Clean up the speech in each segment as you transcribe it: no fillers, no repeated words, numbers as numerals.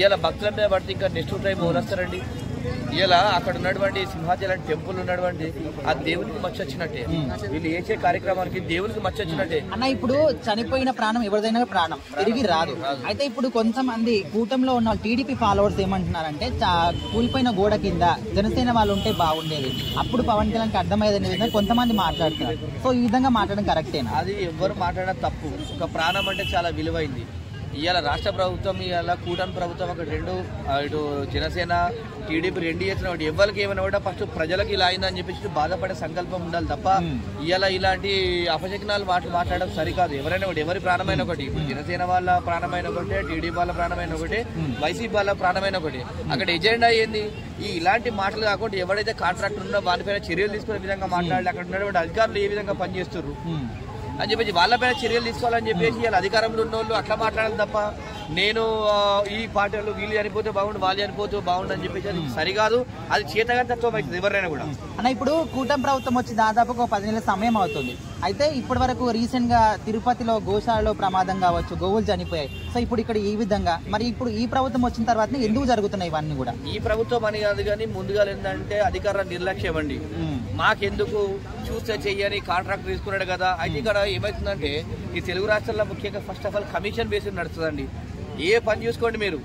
ఇలా భక్తుల మీద పడితే ఇంకా నెక్స్ట్ టైం వస్తారండి. ఇలా అక్కడ ఉన్నటువంటి సింహాచలం టెంపుల్ ఉన్నటువంటి ఆ దేవునికి మచ్చ వచ్చినట్టే, వీళ్ళు చేసే కార్యక్రమానికి దేవునికి మచ్చ వచ్చినట్టే అన్న. ఇప్పుడు చనిపోయిన ప్రాణం ఎవరిదైనా ప్రాణం తిరిగి రాదు. అయితే ఇప్పుడు కొంతమంది కూటమిలో ఉన్న టీడీపీ ఫాలోవర్స్ ఏమంటున్నారంటే కూలిపోయిన గోడ కింద జనసేన వాళ్ళు ఉంటే బాగుండేది, అప్పుడు పవన్ కళ్యాణ్కి అర్థమయ్యేది విధంగా కొంతమంది మాట్లాడుతున్నారు. సో ఈ విధంగా మాట్లాడడం కరెక్టేనా? అది ఎవరు మాట్లాడడం తప్పు. ఒక ప్రాణం అంటే చాలా విలువైంది. ఇవాళ రాష్ట్ర ప్రభుత్వం, ఇవాళ కూటమి ప్రభుత్వం అక్కడ రెండు, ఇటు జనసేన టీడీపీ రెండు చేసిన ఎవరికి ఏమైనా కూడా ఫస్ట్ ప్రజలకు ఇలా అయిందని చెప్పేసి బాధపడే సంకల్పం ఉండాలి తప్ప ఇవాళ ఇలాంటి అపశకునాలు మాట్లాడడం సరికాదు. ఎవరైనా ఒకటి, ఎవరి ప్రాణమైన ఒకటి, ఇప్పుడు జనసేన వాళ్ళ ప్రాణమైన ఒకటి, టీడీపీ వాళ్ళ ప్రాణమైన ఒకటి, వైసీపీ వాళ్ళ ప్రాణమైన ఒకటి. అక్కడ ఎజెండా ఏంది? ఇలాంటి మాటలు కాకుండా ఎవరైతే కాంట్రాక్టర్ ఉన్నో వారిపైన చర్యలు తీసుకునే విధంగా మాట్లాడాలి. అక్కడ ఉన్నటువంటి అధికారులు ఏ విధంగా పనిచేస్తున్నారు అని చెప్పేసి వాళ్ళపైన చర్యలు తీసుకోవాలని చెప్పేసి ఇలా అధికారంలో ఉన్న వాళ్ళు అట్లా మాట్లాడాలి తప్ప నేను ఈ పార్టీలు వీళ్ళు చనిపోతే బాగుండు, వాళ్ళు చనిపోతే బాగుండు అని చెప్పేసి అది సరికాదు. అది చేతగాని తత్వం అవుతుంది ఎవరైనా కూడా. అన్న ఇప్పుడు కూటమి ప్రభుత్వం వచ్చి దాదాపు ఒక 10 నెలల సమయం అవుతుంది. అయితే ఇప్పటి వరకు రీసెంట్ గా తిరుపతిలో గోశాలలో ప్రమాదం కావచ్చు, గోవులు చనిపోయాయి. సో ఇప్పుడు ఇక్కడ ఈ విధంగా మరి ఇప్పుడు ఈ ప్రభుత్వం వచ్చిన తర్వాత ఎందుకు జరుగుతున్నాయి ఇవన్నీ కూడా? ఈ ప్రభుత్వం అని కాదు కానీ ముందుగా ఏంటంటే అధికారుల నిర్లక్ష్యం అండి. మాకెందుకు చూస్తే చెయ్యని కాంట్రాక్ట్ తీసుకున్నాడు కదా. అయితే ఇక్కడ ఏమవుతుందంటే ఈ తెలుగు రాష్ట్రాల్లో ముఖ్యంగా first of all commission basis నడుస్తుందండి. ఏ పని చూసుకోండి మీరు,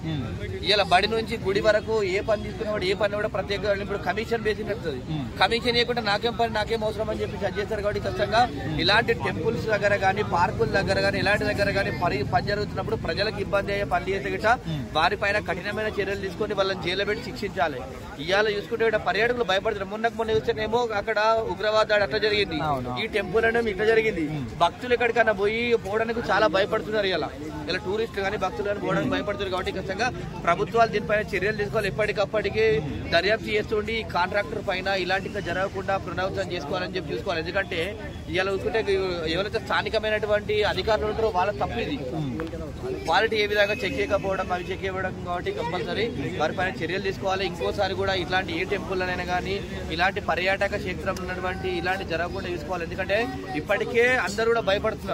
ఇలా బడి నుంచి గుడి వరకు ఏ పని తీసుకునేవాడు ఏ పని కూడా ప్రత్యేకంగా ఇప్పుడు కమిషన్ బేసిస్ నడుస్తుంది. కమిషన్ ఇవ్వకుండా నాకేం పని నాకేం అవసరం అని చెప్పి అది చేస్తారు. కాబట్టి ఖచ్చితంగా ఇలాంటి టెంపుల్స్ దగ్గర కానీ, పార్కుల దగ్గర కానీ, ఇలాంటి దగ్గర కానీ పని జరుగుతున్నప్పుడు ప్రజలకు ఇబ్బంది అయ్యే పని చేసే గిట్ట వారిపైన కఠినమైన చర్యలు తీసుకొని వాళ్ళని జైలు పెట్టి శిక్షించాలి. ఇవాళ చూసుకుంటే పర్యాటకులు భయపడుతున్నారు. మొన్న చూస్తేనేమో అక్కడ ఉగ్రవాద దాడి అట్లా జరిగింది, ఈ టెంపుల్ అనేది ఇట్లా జరిగింది. భక్తులు ఎక్కడికైనా పోవడానికి చాలా భయపడుతున్నారు. ఇలా టూరిస్టులు కానీ భక్తులు కానీ పోవడానికి భయపడుతున్నారు. కాబట్టి ఖచ్చితంగా ప్రభుత్వాలు దీనిపైన చర్యలు తీసుకోవాలి. ఎప్పటికప్పటికి దర్యాప్తు చేస్తుండి ఈ కాంట్రాక్టర్ పైన ఇలాంటిగా జరగకుండా పునరావృతం చేసుకోవాలని చెప్పి చూసుకోవాలి. ఎందుకంటే ఇలా చూసుకుంటే ఎవరైతే స్థానికమైనటువంటి అధికారులు ఉంటారో వాళ్ళ తప్పు ఇది. క్వాలిటీ ఏ విధంగా చెక్ చేయకపోవడం, అవి చెక్ చేయడం. కాబట్టి కంపల్సరీ వారిపైన చర్యలు తీసుకోవాలి. ఇంకోసారి కూడా ఇట్లాంటి ఏ టెంపుల్ అయినా కానీ ఇలాంటి పర్యాటక క్షేత్రంలో ఉన్నటువంటి ఇలాంటి జరగకుండా చూసుకోవాలి. ఎందుకంటే ఇప్పటికే అందరూ కూడా భయపడుతున్నారు.